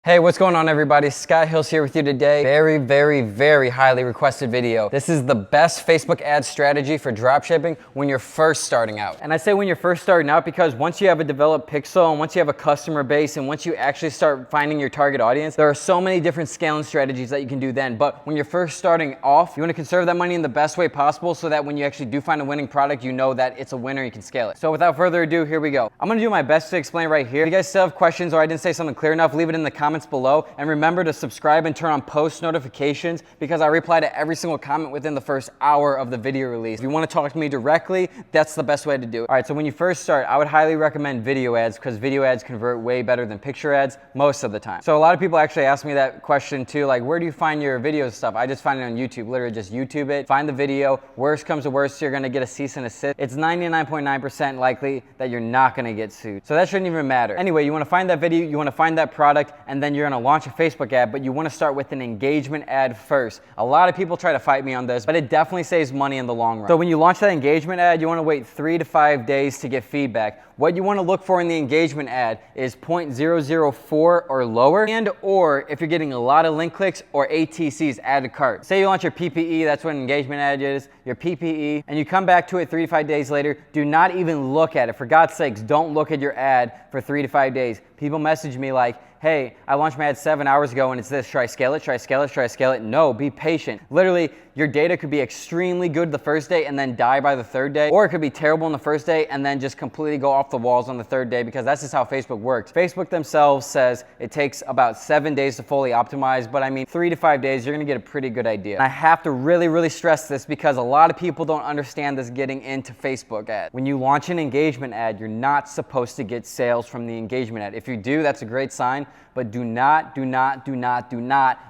Hey, what's going on everybody? Scott Hilse here with you today. Very highly requested video. This is the best Facebook ad strategy for dropshipping when you're first starting out. And I say when you're first starting out because once you have a developed pixel and once you have a customer base and once you actually start finding your target audience, there are so many different scaling strategies that you can do then. But when you're first starting off, you want to conserve that money in the best way possible so that when you actually do find a winning product, you know that it's a winner, you can scale it. So without further ado, here we go. I'm going to do my best to explain right here. If you guys still have questions or I didn't say something clear enough, leave it in the comments below, and remember to subscribe and turn on post notifications because I reply to every single comment within the first hour of the video release. If you want to talk to me directly, that's the best way to do it. All right, so when you first start, I would highly recommend video ads because video ads convert way better than picture ads most of the time. So a lot of people actually ask me that question too, like where do you find your videos stuff? I just find it on YouTube, literally just YouTube it, find the video, worst comes to worst, you're gonna get a cease and desist. It's 99.9% likely that you're not gonna get sued. So that shouldn't even matter. Anyway, you wanna find that video, you wanna find that product, and then you're gonna launch a Facebook ad, but you wanna start with an engagement ad first. A lot of people try to fight me on this, but it definitely saves money in the long run. So when you launch that engagement ad, you wanna wait 3 to 5 days to get feedback. What you wanna look for in the engagement ad is 0.004 or lower, and or if you're getting a lot of link clicks or ATCs, add to cart. Say you launch your PPE, that's what an engagement ad is, your PPE, and you come back to it 3 to 5 days later, do not even look at it. For God's sakes, don't look at your ad for 3 to 5 days. People message me like, hey, I launched my ad 7 hours ago and it's this, should I scale it, should I scale it, should I scale it? No, be patient. Literally, your data could be extremely good the first day and then die by the third day, or it could be terrible on the first day and then just completely go off the walls on the third day because that's just how Facebook works. Facebook themselves says it takes about 7 days to fully optimize, but I mean 3 to 5 days, you're gonna get a pretty good idea. And I have to really stress this because a lot of people don't understand this getting into Facebook ads. When you launch an engagement ad, you're not supposed to get sales from the engagement ad. If you do, that's a great sign, but do not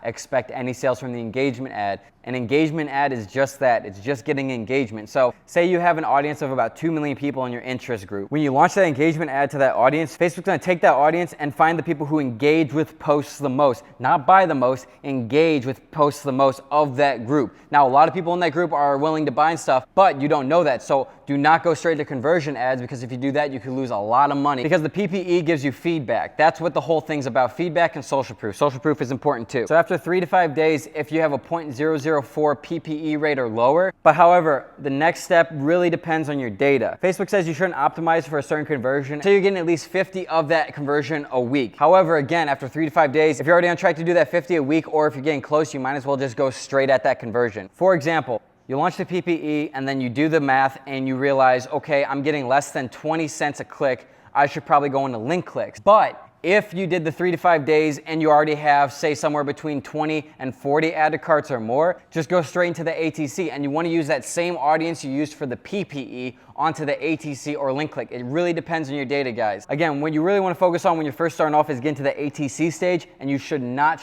expect any sales from the engagement ad. An engagement ad is just that, it's just getting engagement. So say you have an audience of about 2 million people in your interest group. When you launch that engagement ad to that audience, Facebook's gonna take that audience and find the people who engage with posts the most, not buy the most, engage with posts the most of that group. Now, a lot of people in that group are willing to buy stuff, but you don't know that. So do not go straight to conversion ads because if you do that, you could lose a lot of money because the PPE gives you feedback. That's what the whole thing's about, feedback and social proof. Social proof is important too. So after 3 to 5 days, if you have a 0.004 PPE rate or lower, but however, the next step really depends on your data. Facebook says you shouldn't optimize for a certain conversion, so you're getting at least 50 of that conversion a week. However, again, after 3 to 5 days, if you're already on track to do that 50 a week, or if you're getting close, you might as well just go straight at that conversion. For example, you launch the PPE and then you do the math and you realize, okay, I'm getting less than 20 cents a click. I should probably go into link clicks. But if you did the 3 to 5 days and you already have, say, somewhere between 20 and 40 add to carts or more, just go straight into the ATC, and you want to use that same audience you used for the PPE onto the ATC or link click. It really depends on your data, guys. Again, what you really want to focus on when you're first starting off is getting to the ATC stage, and you should not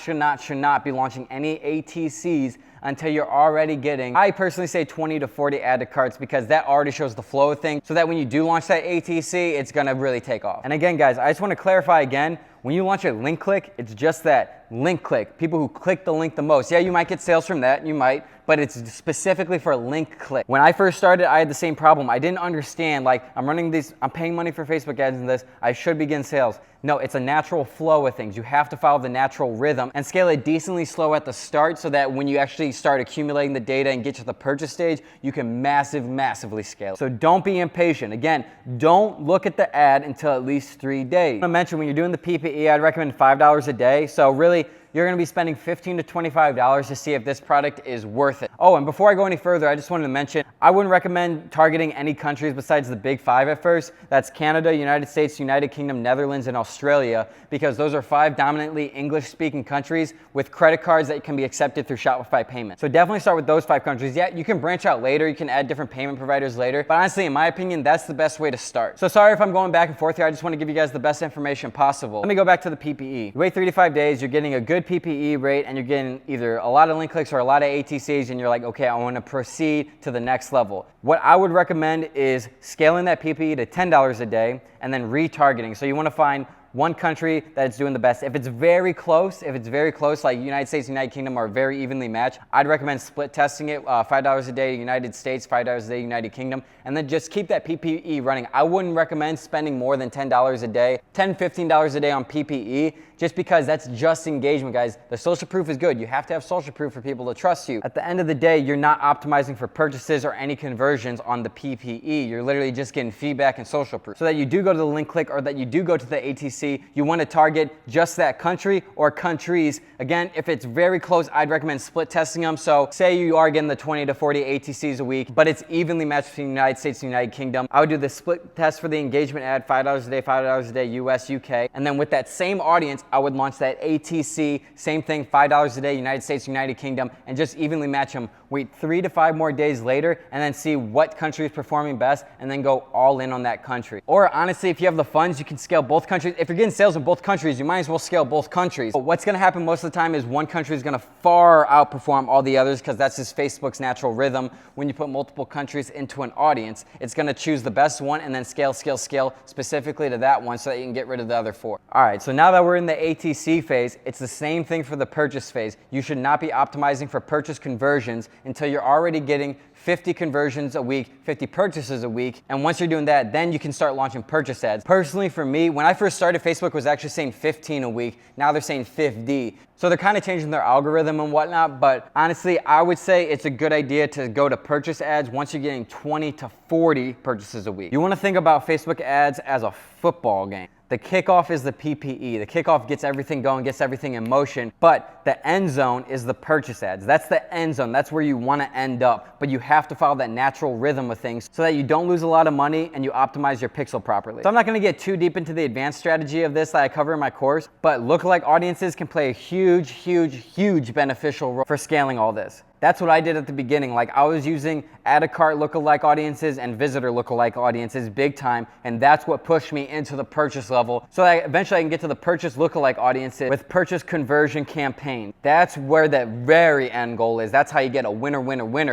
be launching any ATCs until you're already getting, I personally say 20 to 40 add to carts because that already shows the flow of things so that when you do launch that ATC, it's gonna really take off. And again, guys, I just wanna clarify again, when you launch a link click, it's just that, link click. People who click the link the most. Yeah, you might get sales from that, you might, but it's specifically for link click. When I first started, I had the same problem. I didn't understand, like, I'm paying money for Facebook ads and this, I should be getting sales. No, it's a natural flow of things. You have to follow the natural rhythm and scale it decently slow at the start so that when you actually start accumulating the data and get to the purchase stage, you can massively scale it. So don't be impatient. Again, don't look at the ad until at least 3 days. I want to mention when you're doing the PPE, I'd recommend $5 a day. So really, you're gonna be spending $15 to $25 to see if this product is worth it. Oh, and before I go any further, I just wanted to mention, I wouldn't recommend targeting any countries besides the big 5 at first. That's Canada, United States, United Kingdom, Netherlands, and Australia, because those are 5 dominantly English-speaking countries with credit cards that can be accepted through Shopify payments. So definitely start with those 5 countries. Yeah, you can branch out later, you can add different payment providers later, but honestly, in my opinion, that's the best way to start. So sorry if I'm going back and forth here, I just want to give you guys the best information possible. Let me go back to the PPE. You wait 3 to 5 days, you're getting a good PPE rate and you're getting either a lot of link clicks or a lot of ATCs and you're like, okay, I want to proceed to the next level. What I would recommend is scaling that PPE to $10 a day and then retargeting. So you want to find one country that's doing the best. If it's very close, like United States, United Kingdom are very evenly matched, I'd recommend split testing it, $5 a day United States, $5 a day United Kingdom, and then just keep that PPE running. I wouldn't recommend spending more than $10 a day, $10, $15 a day on PPE. just because that's just engagement, guys. The social proof is good. You have to have social proof for people to trust you. At the end of the day, you're not optimizing for purchases or any conversions on the PPE. You're literally just getting feedback and social proof. So that you do go to the link click or that you do go to the ATC, you want to target just that country or countries. Again, if it's very close, I'd recommend split testing them. So say you are getting the 20 to 40 ATCs a week, but it's evenly matched between the United States and the United Kingdom. I would do the split test for the engagement ad, $5 a day, $5 a day, US, UK. And then with that same audience, I would launch that ATC, same thing, $5 a day, United States, United Kingdom, and just evenly match them. Wait 3 to 5 more days later, and then see what country is performing best, and then go all in on that country. Or honestly, if you have the funds, you can scale both countries. If you're getting sales in both countries, you might as well scale both countries. But what's gonna happen most of the time is one country is gonna far outperform all the others, because that's just Facebook's natural rhythm. When you put multiple countries into an audience, it's gonna choose the best one and then scale specifically to that one so that you can get rid of the other 4. All right, so now that we're in the ATC phase, it's the same thing for the purchase phase. You should not be optimizing for purchase conversions until you're already getting 50 conversions a week, 50 purchases a week. And once you're doing that, then you can start launching purchase ads. Personally, for me, when I first started, Facebook was actually saying 15 a week. Now they're saying 50. So they're kind of changing their algorithm and whatnot. But honestly, I would say it's a good idea to go to purchase ads once you're getting 20 to 40 purchases a week. You want to think about Facebook ads as a football game. The kickoff is the PPE. The kickoff gets everything going, gets everything in motion, but the end zone is the purchase ads. That's the end zone. That's where you want to end up, but you have to follow that natural rhythm of things so that you don't lose a lot of money and you optimize your pixel properly. So I'm not going to get too deep into the advanced strategy of this that I cover in my course, but lookalike audiences can play a huge beneficial role for scaling all this. That's what I did at the beginning. Like, I was using add a cart lookalike audiences and visitor lookalike audiences big time, and that's what pushed me into the purchase level so that eventually I can get to the purchase lookalike audiences with purchase conversion campaign. That's where the very end goal is. That's how you get a winner.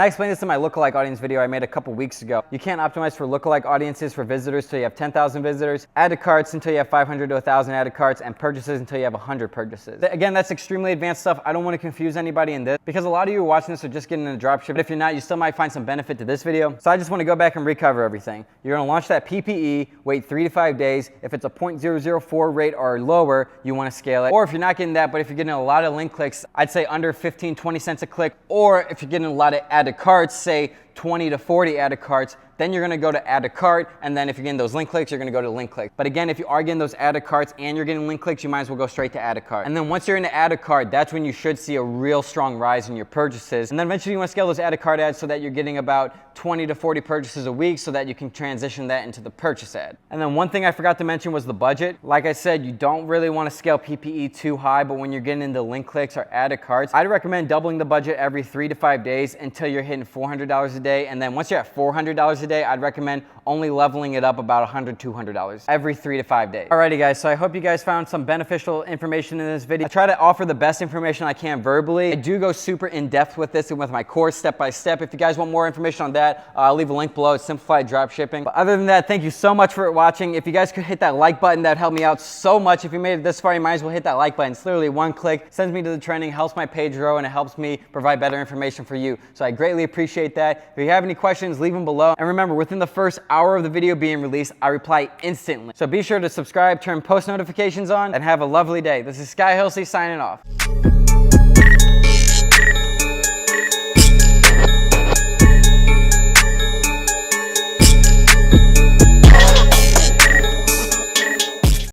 I explained this in my lookalike audience video I made a couple weeks ago. You can't optimize for lookalike audiences for visitors till you have 10,000 visitors, add to carts until you have 500 to 1,000 added carts, and purchases until you have 100 purchases. Again, that's extremely advanced stuff. I don't want to confuse anybody in this because a lot of you are watching this are just getting into dropshipping. But if you're not, you still might find some benefit to this video. So I just want to go back and recover everything. You're going to launch that PPE, wait 3 to 5 days. If it's a 0.004 rate or lower, you want to scale it. Or if you're not getting that, but if you're getting a lot of link clicks, I'd say under 15, 20 cents a click. Or if you're getting a lot of added carts, say 20 to 40 added carts, then you're gonna go to add a cart, and then if you're getting those link clicks, you're gonna go to link click. But again, if you are getting those added carts and you're getting link clicks, you might as well go straight to add a cart. And then once you're into add a cart, that's when you should see a real strong rise in your purchases. And then eventually you wanna scale those add a cart ads so that you're getting about 20 to 40 purchases a week so that you can transition that into the purchase ad. And then one thing I forgot to mention was the budget. Like I said, you don't really wanna scale PPE too high, but when you're getting into link clicks or added carts, I'd recommend doubling the budget every 3 to 5 days until you're hitting $400 a day. And then once you're at $400 a day, I'd recommend only leveling it up about $100, $200 every 3 to 5 days. Alrighty guys, so I hope you guys found some beneficial information in this video. I try to offer the best information I can verbally. I do go super in depth with this and with my course step by step. If you guys want more information on that, I'll leave a link below. It's simplified dropshipping. But other than that, thank you so much for watching. If you guys could hit that like button, that'd help me out so much. If you made it this far, you might as well hit that like button. It's literally one click, sends me to the trending, helps my page grow, and it helps me provide better information for you. So I greatly appreciate that. If you have any questions, leave them below. And remember, within the first hour of the video being released, I reply instantly. So be sure to subscribe, turn post notifications on, and have a lovely day. This is Hilse signing off.